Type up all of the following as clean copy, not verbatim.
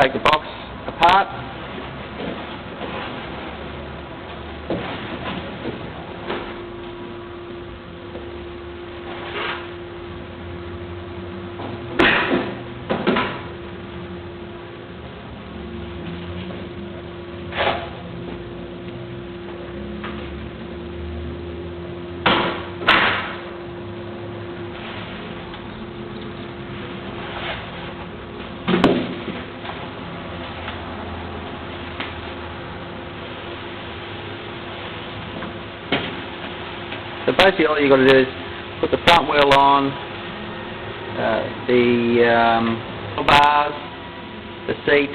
Take the box apart. So basically all you've got to do is put the front wheel on, the bars, the seat,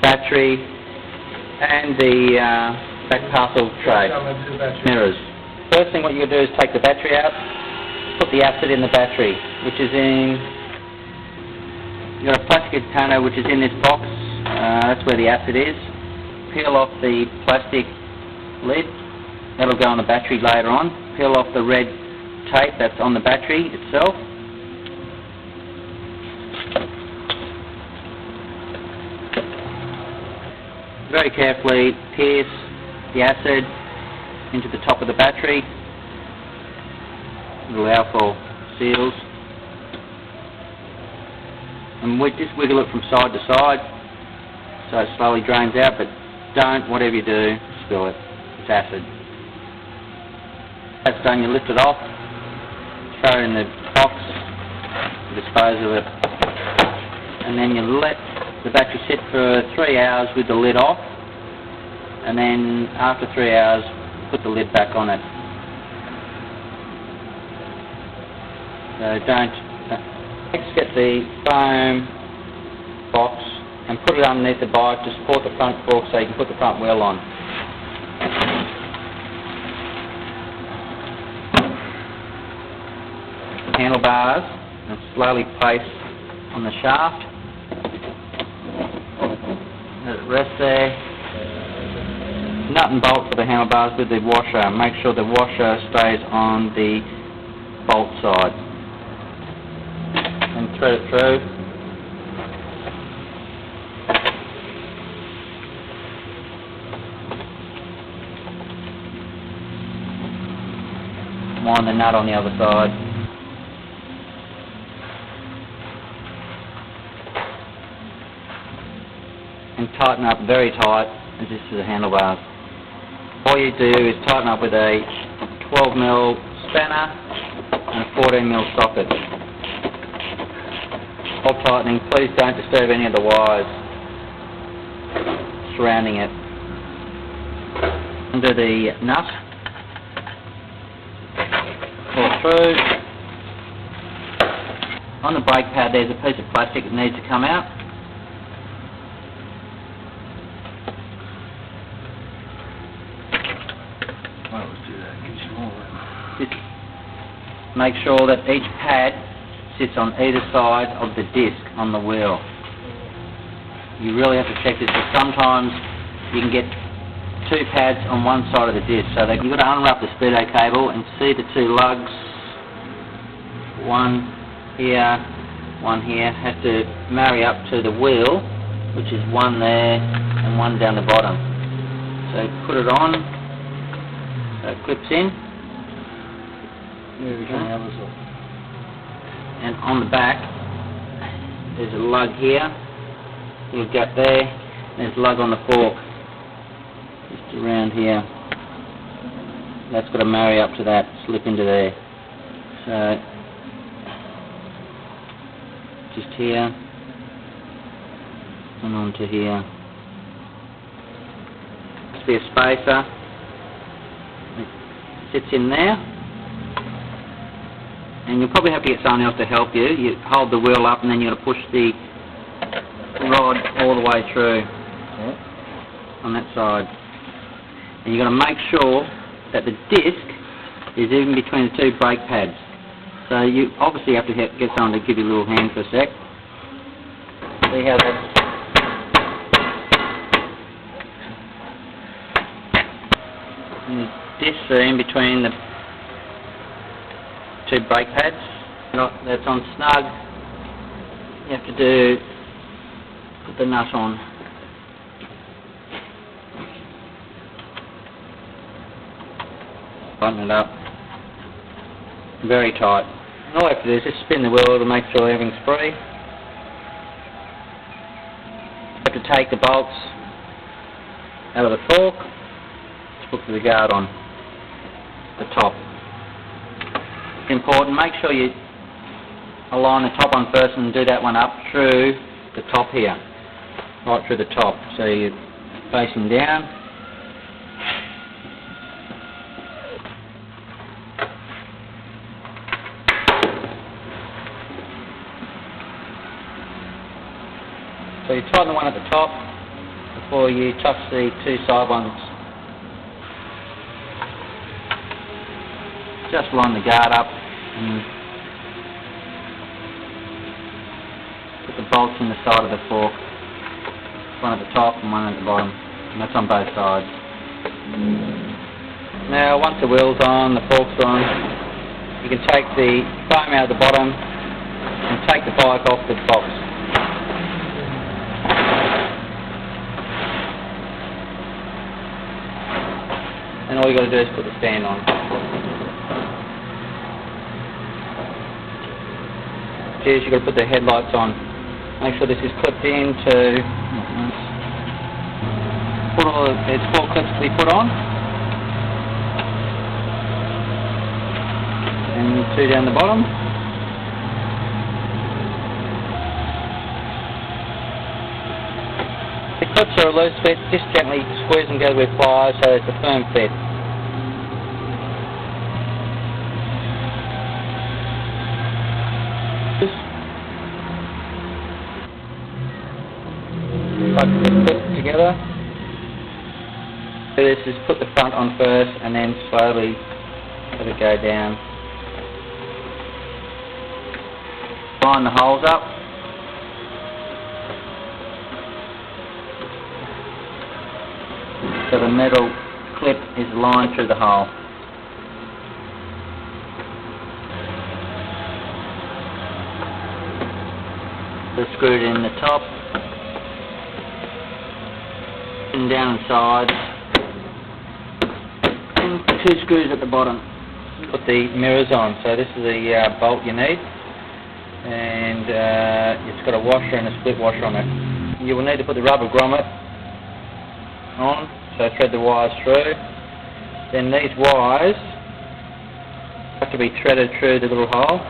battery, and the back parcel tray, mirrors. First thing what you're going to do is take the battery out, put the acid in the battery, which is in, you've got a plastic container which is in this box, that's where the acid is. Peel off the plastic lid, that'll go on the battery later on. Peel off the red tape that's on the battery itself. Very carefully pierce the acid into the top of the battery. It'll allow for seals. And we just wiggle it from side to side so it slowly drains out, but don't, whatever you do, spill it. It's acid. That's done, you lift it off, throw it in the box, dispose of it, and then you let the battery sit for 3 hours with the lid off, and then after 3 hours put the lid back on it. So next get the foam box and put it underneath the bike to support the front fork so you can put the front wheel on. Handlebars and slowly place on the shaft. Let it rest there. Nut and bolt for the handlebars with the washer. Make sure the washer stays on the bolt side. And thread it through. Wind the nut on the other side. And tighten up very tight, as this is the handlebars. All you do is tighten up with a 12mm spanner and a 14mm socket. While tightening, please don't disturb any of the wires surrounding it. Under the nut, pull through. On the brake pad there's a piece of plastic that needs to come out. Just make sure that each pad sits on either side of the disc on the wheel. You really have to check this, because sometimes you can get 2 pads on one side of the disc. So you've got to unwrap the speedo cable and see the 2 lugs. One here, one here. Has to marry up to the wheel, which is one there and one down the bottom. So put it on. So it clips in. And on the back there's a lug here, little gap there, there's a lug on the fork just around here. That's got to marry up to that, slip into there. So just here and onto here. Must be a spacer. It sits in there. And you'll probably have to get someone else to help you. You hold the wheel up and then you've got to push the rod all the way through on that side. And you've got to make sure that the disc is even between the 2 brake pads. So you obviously have to get someone to give you a little hand for a sec. See how that's... And the discs are in between the 2 brake pads. That's on snug. You have to do Put the nut on. Tighten it up. Very tight. And all I have to do is just spin the wheel to make sure everything's free. You have to take the bolts out of the fork to put the guard on the top. It's important, make sure you align the top one first and do that one up through the top here, right through the top, so you're facing down. So you tighten the one at the top before you touch the two side ones. Just line the guard up and put the bolts in the side of the fork. One at the top and one at the bottom. And that's on both sides. Now once the wheel's on, the fork's on, you can take the foam out of the bottom and take the bike off the box. And all you got to do is put the stand on. Cheers, you've got to put the headlights on. Make sure this is clipped into. Put all it's 4 clips to be put on. And 2 down the bottom. The clips are a loose fit, just gently squeeze them together with pliers so it's a firm fit. Like this, put it together. So this is put the front on first and then slowly let it go down. Line the holes up. So the metal clip is lined through the hole. So screwed in the top and down the sides, and 2 screws at the bottom. Put the mirrors on. So this is the bolt you need, and it's got a washer and a split washer on it. You will need to put the rubber grommet on, so thread the wires through. Then these wires have to be threaded through the little hole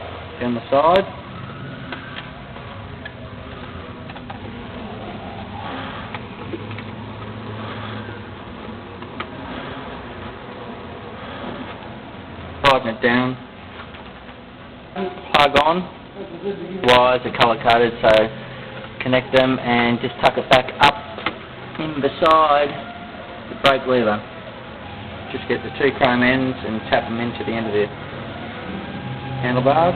down the side. Tighten it down. Plug on. Wires are colour coded, so connect them and just tuck it back up in beside the brake lever. Just get the 2 chrome ends and tap them into the end of the handlebars.